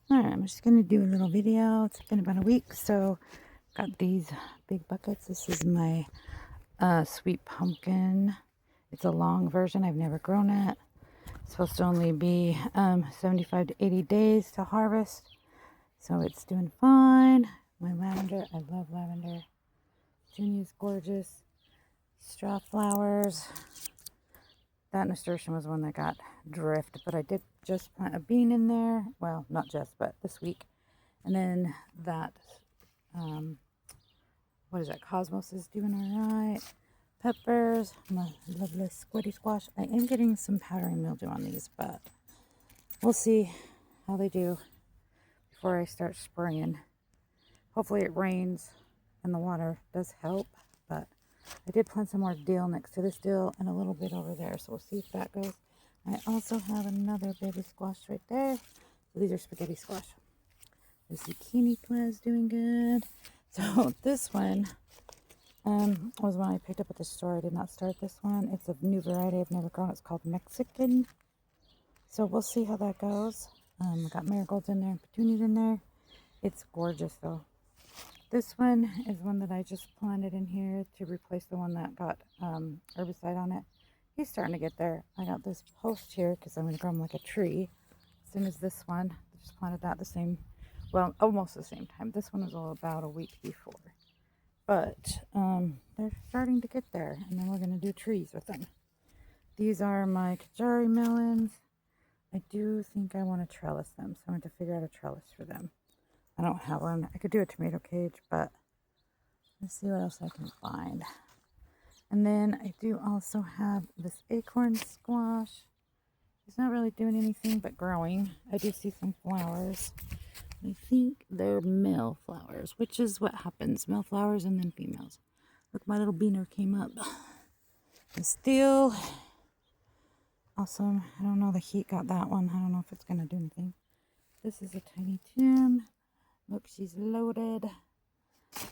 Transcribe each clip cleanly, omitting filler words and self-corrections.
Alright, I'm just going to do a little video. It's been about a week, so got these big buckets. This is my sweet pumpkin. It's a long version. I've never grown it. It's supposed to only be 75 to 80 days to harvest, so it's doing fine. My lavender, I love lavender. Petunia's gorgeous. Straw flowers. That nasturtium was one that got drift, but I did just plant a bean in there. Well, not just, but this week. And then that, what is that? Cosmos is doing all right. Peppers, my lovely squiddy squash. I am getting some powdery mildew on these, but we'll see how they do before I start spraying. Hopefully it rains and the water does help, but I did plant some more dill next to this dill and a little bit over there, so we'll see if that goes. I also have another baby squash right there. So these are spaghetti squash. The zucchini plant is doing good. So this one was one I picked up at the store. I did not start this one. It's a new variety I've never grown. It's called Mexican. So we'll see how that goes. I got marigolds in there and petunias in there. It's gorgeous though. This one is one that I just planted in here to replace the one that got herbicide on it. He's starting to get there. I got this post here because I'm going to grow him like a tree. Same as this one. I just planted that the same, well, almost the same time. This one was all about a week before. But they're starting to get there, and then we're going to do trees with them. These are my Kajari melons. I do think I want to trellis them, so I'm going to figure out a trellis for them. I don't have one. I could do a tomato cage, but let's see what else I can find. And then I do also have this acorn squash. It's not really doing anything but growing. I do see some flowers. I think they're male flowers, which is what happens. Male flowers and then females. Look, my little beaner came up. And still awesome. I don't know, the heat got that one. I don't know if it's going to do anything. This is a tiny Tim. Look, she's loaded.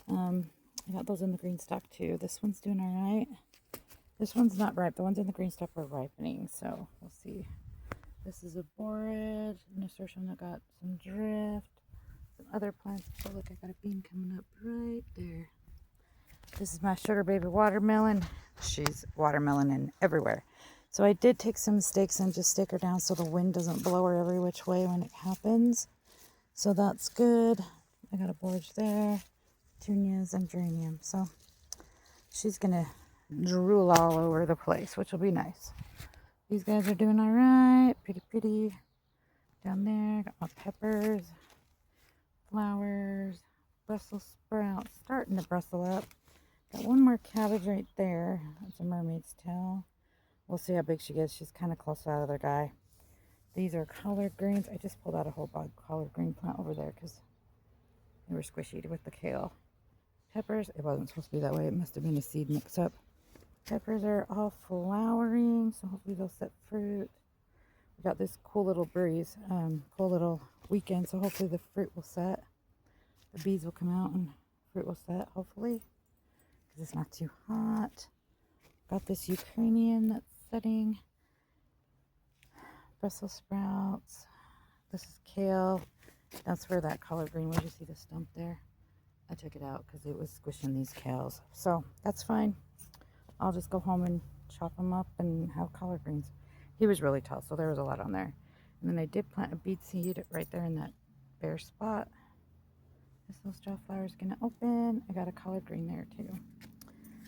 I got those in the green stock too. This one's doing all right. This one's not ripe. The ones in the green stock are ripening, so we'll see. This is a borid nasturtium that got some drift. Some other plants. Oh, look, I got a bean coming up right there. This is my sugar baby watermelon. She's watermelon in everywhere. So I did take some stakes and just stake her down so the wind doesn't blow her every which way when it happens. So that's good. I got a borage there, petunias and geranium. So she's gonna drool all over the place, which will be nice. These guys are doing all right. Pretty. Down there, got my peppers, flowers, Brussels sprouts, starting to bristle up. Got one more cabbage right there. That's a mermaid's tail. We'll see how big she gets. She's kind of close to that other guy. These are collard greens. I just pulled out a whole bug collard green plant over there because they were squishy with the kale. Peppers, it wasn't supposed to be that way. It must have been a seed mix-up. Peppers are all flowering, so hopefully they'll set fruit. We got this cool little breeze, cool little weekend, so hopefully the fruit will set. The bees will come out and fruit will set, hopefully, because it's not too hot. Got this Ukrainian that's setting. Brussels sprouts. This is kale. That's where that collard green was. You see the stump there? I took it out because it was squishing these kales. So that's fine. I'll just go home and chop them up and have collard greens. He was really tall, so there was a lot on there. And then I did plant a beet seed right there in that bare spot. This little straw flower is going to open. I got a collard green there too.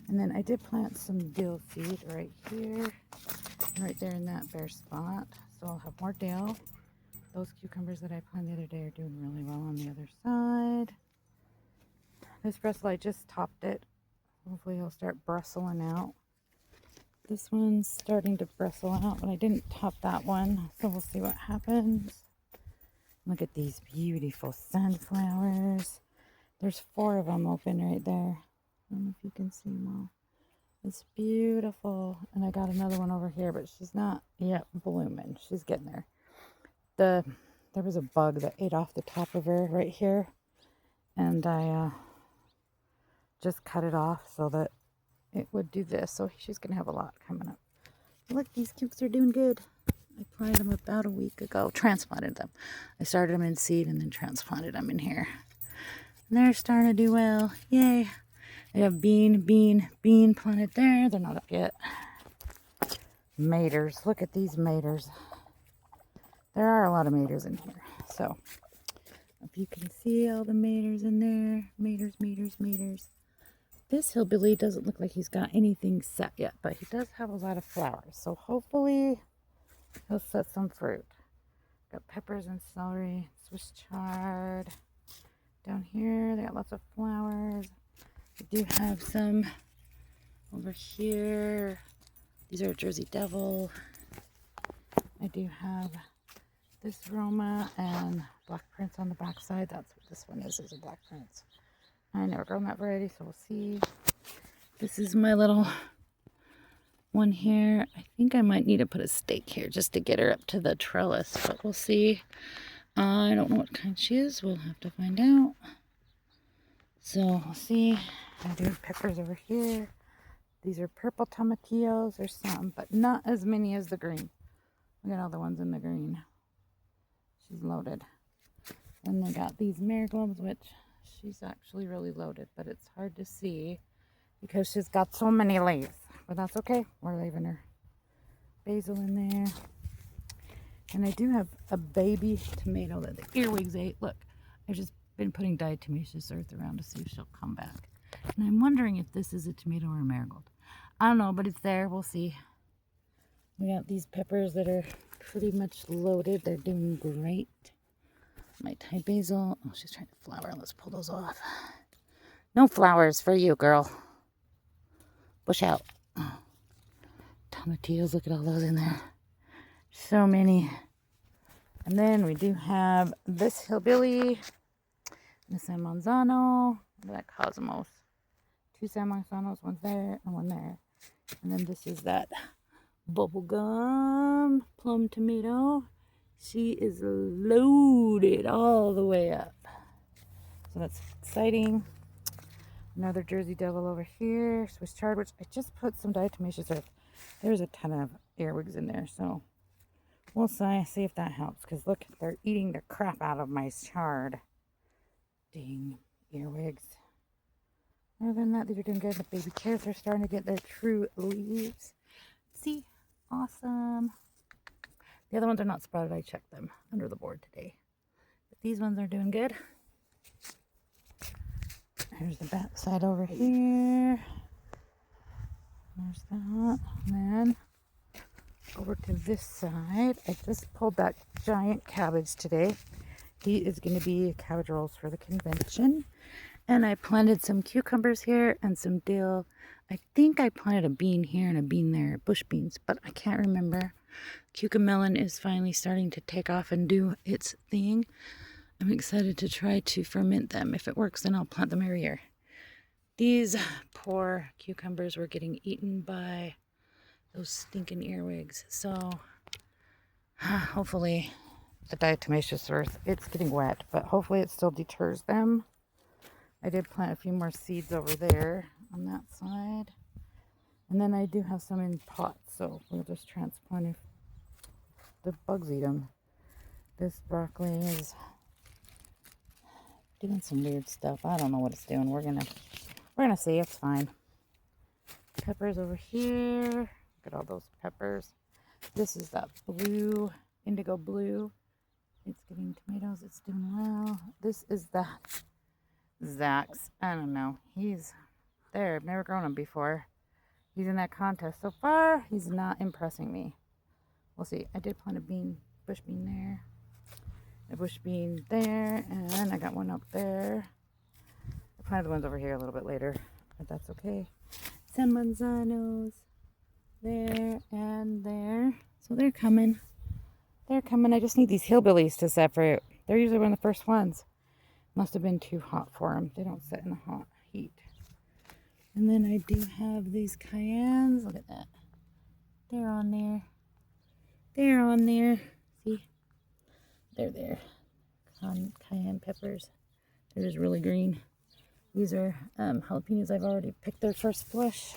And then I did plant some dill seed right here, right there in that bare spot. So I'll have more dill. Those cucumbers that I planted the other day are doing really well on the other side. This Brussels, I just topped it. Hopefully he'll start bristling out. This one's starting to bristle out, but I didn't top that one, so we'll see what happens. Look at these beautiful sunflowers. There's 4 of them open right there. I don't know if you can see them all. It's beautiful. And I got another one over here, but she's not yet blooming. She's getting there. There was a bug that ate off the top of her right here. And I just cut it off so that it would do this. So she's going to have a lot coming up. Look, these cukes are doing good. I planted them about a week ago. Transplanted them. I started them in seed and then transplanted them in here. And they're starting to do well. Yay. I have bean planted there. They're not up yet. Maters. Look at these maters. There are a lot of maters in here. So, if you can see all the maters in there. Maters. This hillbilly doesn't look like he's got anything set yet, but he does have a lot of flowers. So hopefully he'll set some fruit. Got peppers and celery, Swiss chard. Down here, they got lots of flowers. I do have some over here. These are Jersey Devil. I do have this Roma and Black Prince on the back side. That's what this one is a Black Prince. I never grown that variety, so we'll see. This is my little one here. I think I might need to put a stake here just to get her up to the trellis, but we'll see. I don't know what kind she is. We'll have to find out. So we'll see. I do have peppers over here. These are purple tomatillos. There's some, but not as many as the green. Look at all the ones in the green. She's loaded. And they got these marigolds, which she's actually really loaded, but it's hard to see because she's got so many leaves. But that's okay. We're leaving her. Basil in there. And I do have a baby tomato that the earwigs ate. Look, I've just been putting diatomaceous earth around to see if she'll come back. And I'm wondering if this is a tomato or a marigold. I don't know, but it's there. We'll see. We got these peppers that are pretty much loaded. They're doing great. My Thai basil. Oh, she's trying to flower. Let's pull those off. No flowers for you, girl. Push out. Oh. Tomatillos. Look at all those in there. So many. And then we do have this hillbilly. The San Manzano. That Cosmos. 2 San Manzanos. One's there and one there. And then this is that bubblegum plum tomato. She is loaded all the way up. So that's exciting. Another Jersey Devil over here. Swiss chard, which I just put some diatomaceous earth. There's a ton of earwigs in there, so we'll see if that helps. Because look, they're eating the crap out of my chard. Dang, earwigs. Other than that, these are doing good. The baby carrots are starting to get their true leaves. See? Awesome. The other ones are not sprouted. I checked them under the board today. But these ones are doing good. Here's the back side over here. There's that. And then over to this side. I just pulled that giant cabbage today. He is going to be cabbage rolls for the convention. And I planted some cucumbers here and some dill. I think I planted a bean here and a bean there, bush beans, but I can't remember. Cucamelon is finally starting to take off and do its thing. I'm excited to try to ferment them. If it works, then I'll plant them every year. These poor cucumbers were getting eaten by those stinking earwigs. So hopefully the diatomaceous earth, it's getting wet, but hopefully it still deters them. I did plant a few more seeds over there on that side. And then I do have some in pots, so we'll just transplant if the bugs eat them. This broccoli is doing some weird stuff. I don't know what it's doing. We're gonna see. It's fine. Peppers over here. Look at all those peppers. This is that blue, indigo blue. It's getting tomatoes. It's doing well. This is that Zax. I don't know. He's there. I've never grown him before. He's in that contest. So far, he's not impressing me. We'll see. I did plant a bush bean there. A bush bean there. And I got one up there. I planted the ones over here a little bit later. But that's okay. San Manzanos. There and there. So they're coming. They're coming. I just need these hillbillies to set fruit. They're usually one of the first ones. Must have been too hot for them. They don't set in the hot heat. And then I do have these cayennes. Look at that. They're on there. They're on there. See? They're there. Cayenne peppers. They're just really green. These are jalapenos. I've already picked their first flush.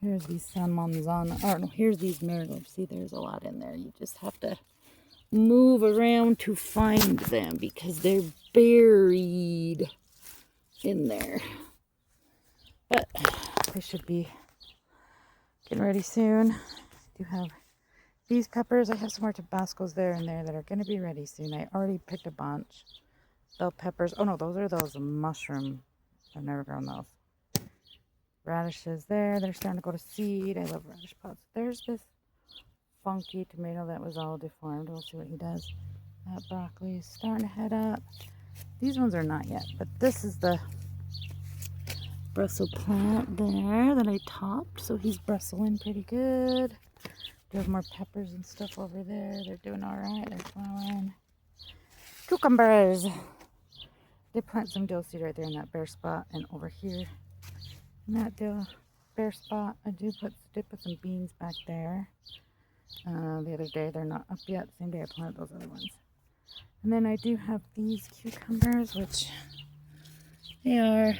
Here's these San Manzana. Or no, here's these marigolds. See, there's a lot in there. You just have to move around to find them because they're buried in there. But they should be getting ready soon. I do have these peppers. I have some more Tabascos there and there that are going to be ready soon. I already picked a bunch. Bell peppers. Oh no, those are those mushroom. I've never grown those. Radishes there. They're starting to go to seed. I love radish pods. There's this funky tomato that was all deformed. We'll see what he does. That broccoli is starting to head up. These ones are not yet, but this is the Brussels plant there that I topped. So he's brustling pretty good. Do have more peppers and stuff over there. They're doing all right. They're flowering. Cucumbers. They plant some dill seed right there in that bare spot, and over here in that dill bare spot, I did put some beans back there. The other day, they're not up yet. Same day I planted those other ones. And then I do have these cucumbers, which they are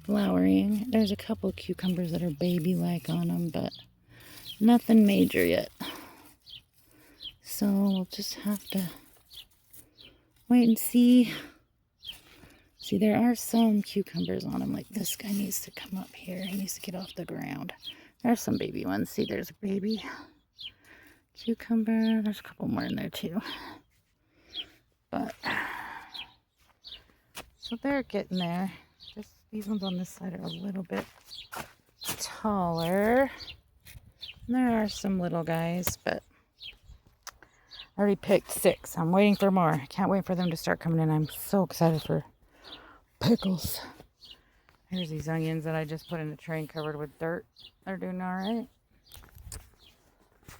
flowering. There's a couple cucumbers that are baby-like on them, but nothing major yet. So we'll just have to wait and see. See, there are some cucumbers on them. Like this guy needs to come up here. He needs to get off the ground. There's some baby ones. See, there's a baby cucumber. There's a couple more in there too. But, so they're getting there. Just these ones on this side are a little bit taller. And there are some little guys, but I already picked 6. I'm waiting for more. I can't wait for them to start coming in. I'm so excited for pickles. Here's these onions that I just put in a tray and covered with dirt. They're doing all right.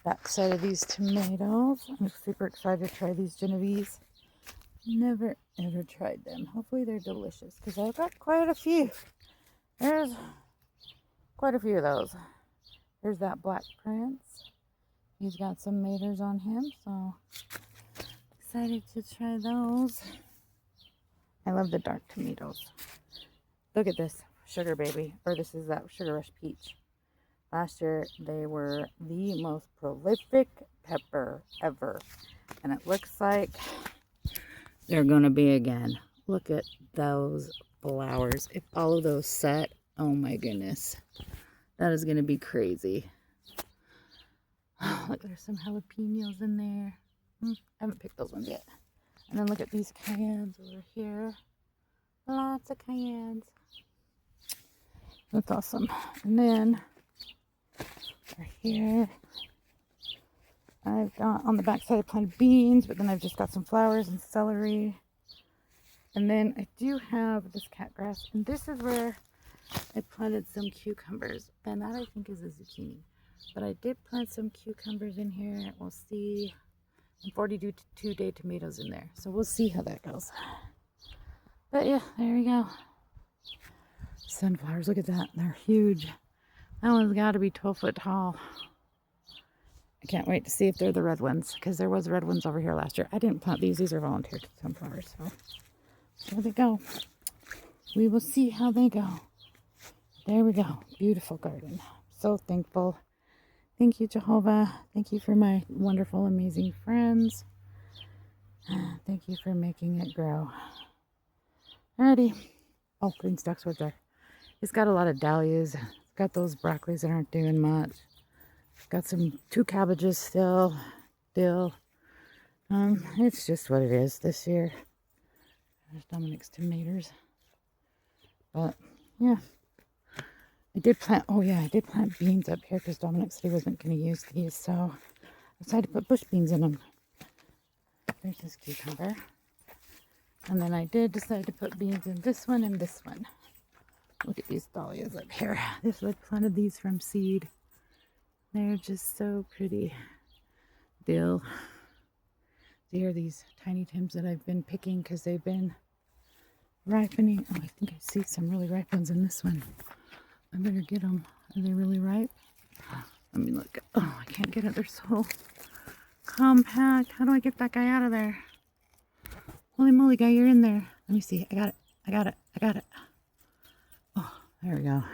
Back side of these tomatoes. I'm super excited to try these Genovese. Never ever tried them. Hopefully they're delicious because I've got quite a few. There's quite a few of those. There's that Black Prince. He's got some maters on him, so excited to try those. I love the dark tomatoes. Look at this Sugar Baby, or this is that Sugar Rush Peach. Last year, they were the most prolific pepper ever. And it looks like they're going to be again. Look at those flowers. If all of those set, oh my goodness. That is going to be crazy. Look, there's some jalapenos in there. I haven't picked those ones yet. And then look at these cayennes over here. Lots of cayennes. That's awesome. And then over here, I've got on the back side I planted beans, but then I've just got some flowers and celery. And then I do have this catgrass, and this is where I planted some cucumbers, and that I think is a zucchini. But I did plant some cucumbers in here. We'll see. And 42-day tomatoes in there, so we'll see how that goes. But yeah, there we go. Sunflowers, look at that. They're huge. That one's got to be 12 foot tall. I can't wait to see if they're the red ones, because there was red ones over here last year. I didn't plant these. These are volunteer sunflowers. So there they go. We will see how they go. There we go. Beautiful garden. So thankful. Thank you, Jehovah. Thank you for my wonderful, amazing friends. Thank you for making it grow. Alrighty. Oh, green stalkswood there. It's got a lot of dahlias. It's got those broccolis that aren't doing much. Got some 2 cabbages still. Dill. It's just what it is this year. There's Dominic's tomatoes. But yeah. I did plant beans up here because Dominic said he wasn't going to use these, so I decided to put bush beans in them. There's this cucumber. And then I did decide to put beans in this one and this one. Look at these dahlias up here. I planted these from seed. They're just so pretty. Dill. They are these tiny Tims that I've been picking because they've been ripening. Oh, I think I see some really ripe ones in this one. I better get them. Are they really ripe? Let me look. Oh, I can't get it. They're so compact. How do I get that guy out of there? Holy moly, guy, you're in there. Let me see. I got it. Oh, there we go.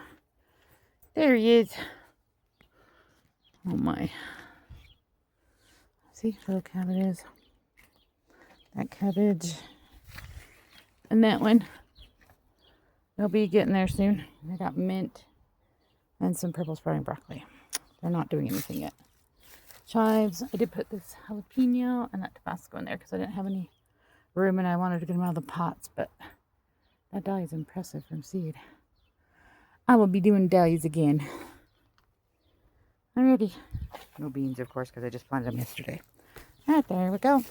There he is. Oh my. See, little cabbages. That cabbage. And that one. They'll be getting there soon. I got mint and some purple sprouting broccoli. They're not doing anything yet. Chives. I did put this jalapeno and that Tabasco in there because I didn't have any room and I wanted to get them out of the pots, but that dahlia is impressive from seed. I will be doing dahlias again. Alrighty. No beans, of course, because I just planted them yesterday. Alright, there we go.